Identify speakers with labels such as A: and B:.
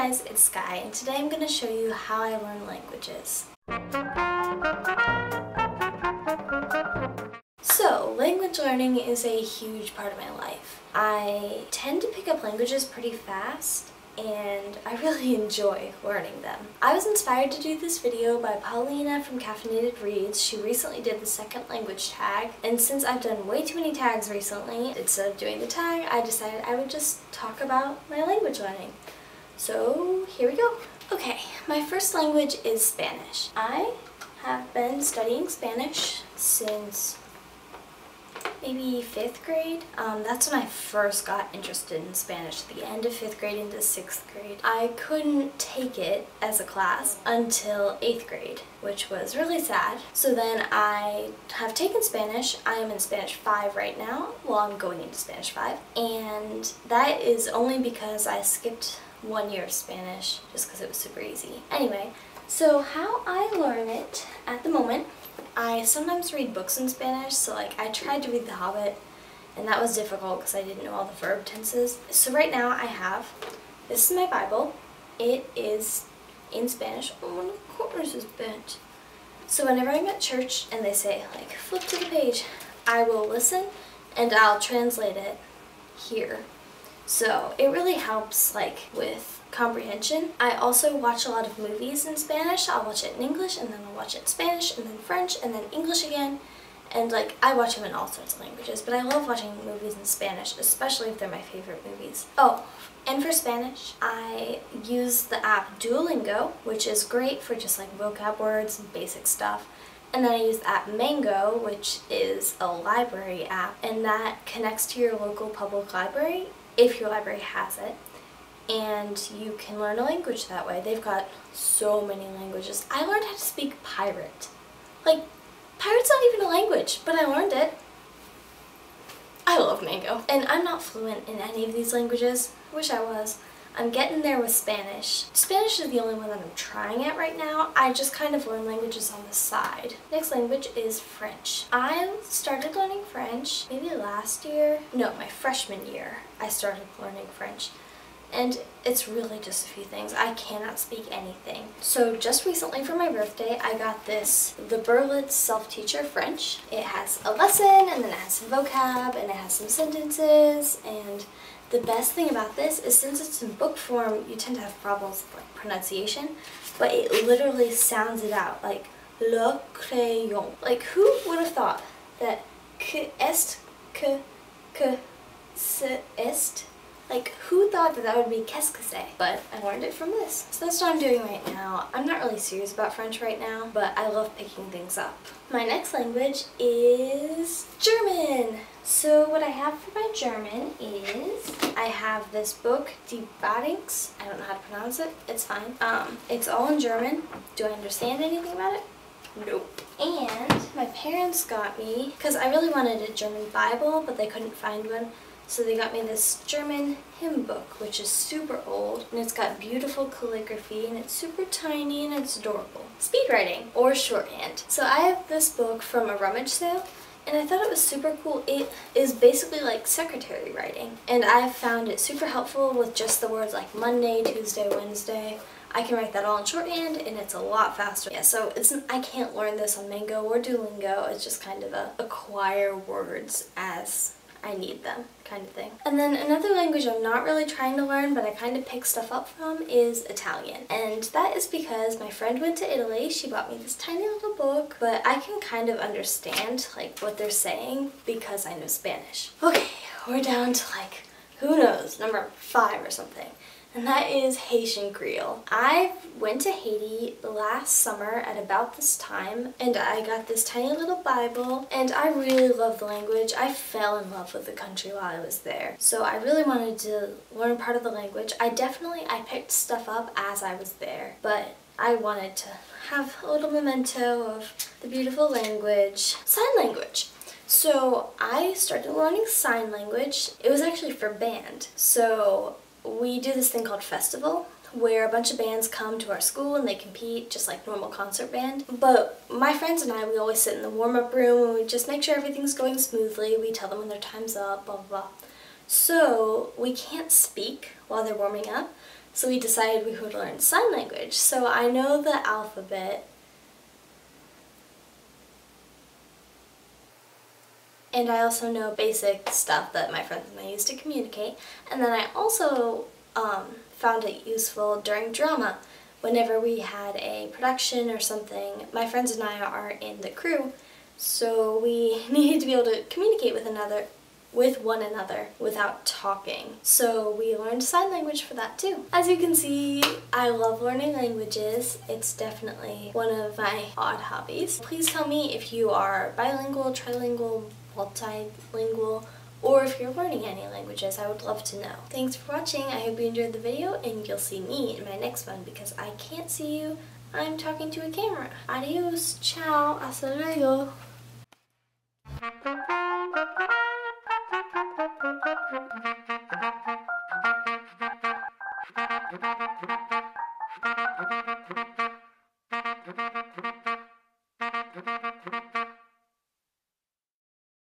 A: guys, it's Sky, and today I'm going to show you how I learn languages. So, language learning is a huge part of my life. I tend to pick up languages pretty fast, and I really enjoy learning them. I was inspired to do this video by Paulina from Caffeinated Reads. She recently did the second language tag, and since I've done way too many tags recently, instead of doing the tag, I decided I would just talk about my language learning. So here we go. Okay, my first language is Spanish. I have been studying Spanish since maybe 5th grade. That's when I first got interested in Spanish, at the end of 5th grade into 6th grade. I couldn't take it as a class until 8th grade, which was really sad. So then I have taken Spanish. I am in Spanish 5 right now. Well, I'm going into Spanish 5. And that is only because I skipped 1 year of Spanish just because it was super easy. Anyway, so how I learn it at the moment, I sometimes read books in Spanish, so like I tried to read The Hobbit, and that was difficult because I didn't know all the verb tenses. So right now I have, this is my Bible. It is in Spanish. Oh, one of the corners is bent. So whenever I'm at church and they say like flip to the page, I will listen and I'll translate it here. So it really helps like with comprehension. I also watch a lot of movies in Spanish. I'll watch it in English, and then I'll watch it in Spanish, and then French, and then English again. And like, I watch them in all sorts of languages, but I love watching movies in Spanish, especially if they're my favorite movies. Oh, and for Spanish, I use the app Duolingo, which is great for just like vocab words and basic stuff. And then I use the app Mango, which is a library app, and that connects to your local public library, if your library has it. And you can learn a language that way. They've got so many languages. I learned how to speak pirate. Like, pirate's not even a language, but I learned it. I love Mango. And I'm not fluent in any of these languages. Wish I was. I'm getting there with Spanish. Spanish is the only one that I'm trying at right now. I just kind of learn languages on the side. Next language is French. I started learning French maybe last year. No, my freshman year I started learning French. And it's really just a few things. I cannot speak anything. So just recently for my birthday, I got this, the Berlitz Self-Teacher French. It has a lesson, and then it has some vocab, and it has some sentences, and the best thing about this is since it's in book form, you tend to have problems with like pronunciation, but it literally sounds it out, like le crayon. Like, who would have thought that que est, que se est? Like, who thought that that would be qu'est-ce que c'est? But I learned it from this. So that's what I'm doing right now. I'm not really serious about French right now, but I love picking things up. My next language is German. So what I have for my German is, I have this book, Die Badings. I don't know how to pronounce it. It's fine. It's all in German. Do I understand anything about it? Nope. And my parents got me, because I really wanted a German Bible, but they couldn't find one. So they got me this German hymn book, which is super old, and it's got beautiful calligraphy, and it's super tiny, and it's adorable. Speed writing, or shorthand. So I have this book from a rummage sale, and I thought it was super cool. It is basically like secretary writing, and I found it super helpful with just the words like Monday, Tuesday, Wednesday. I can write that all in shorthand, and it's a lot faster. Yeah, so I can't learn this on Mango or Duolingo. It's just kind of a acquire words as I need them kind of thing. And then another language I'm not really trying to learn, but I kind of pick stuff up from, is Italian. And that is because my friend went to Italy. She bought me this tiny little book, but I can kind of understand like what they're saying because I know Spanish. Okay, we're down to like, who knows, number 5 or something. And that is Haitian Creole. I went to Haiti last summer at about this time, and I got this tiny little Bible, and I really love the language. I fell in love with the country while I was there. So I really wanted to learn part of the language. I picked stuff up as I was there, but I wanted to have a little memento of the beautiful language. Sign language. So I started learning sign language. It was actually for band. So we do this thing called festival, where a bunch of bands come to our school and they compete just like normal concert band. But my friends and I, we always sit in the warm-up room and we just make sure everything's going smoothly. We tell them when their time's up, blah, blah, blah. So we can't speak while they're warming up. So we decided we would learn sign language. So I know the alphabet, and I also know basic stuff that my friends and I use to communicate. And then I also found it useful during drama. Whenever we had a production or something, my friends and I are in the crew, so we needed to be able to communicate with one another without talking. So we learned sign language for that too. As you can see, I love learning languages. It's definitely one of my odd hobbies. Please tell me if you are bilingual, trilingual, multilingual, or if you're learning any languages. I would love to know. Thanks for watching. I hope you enjoyed the video, and you'll see me in my next one because I can't see you. I'm talking to a camera. Adios. Ciao. Hasta luego.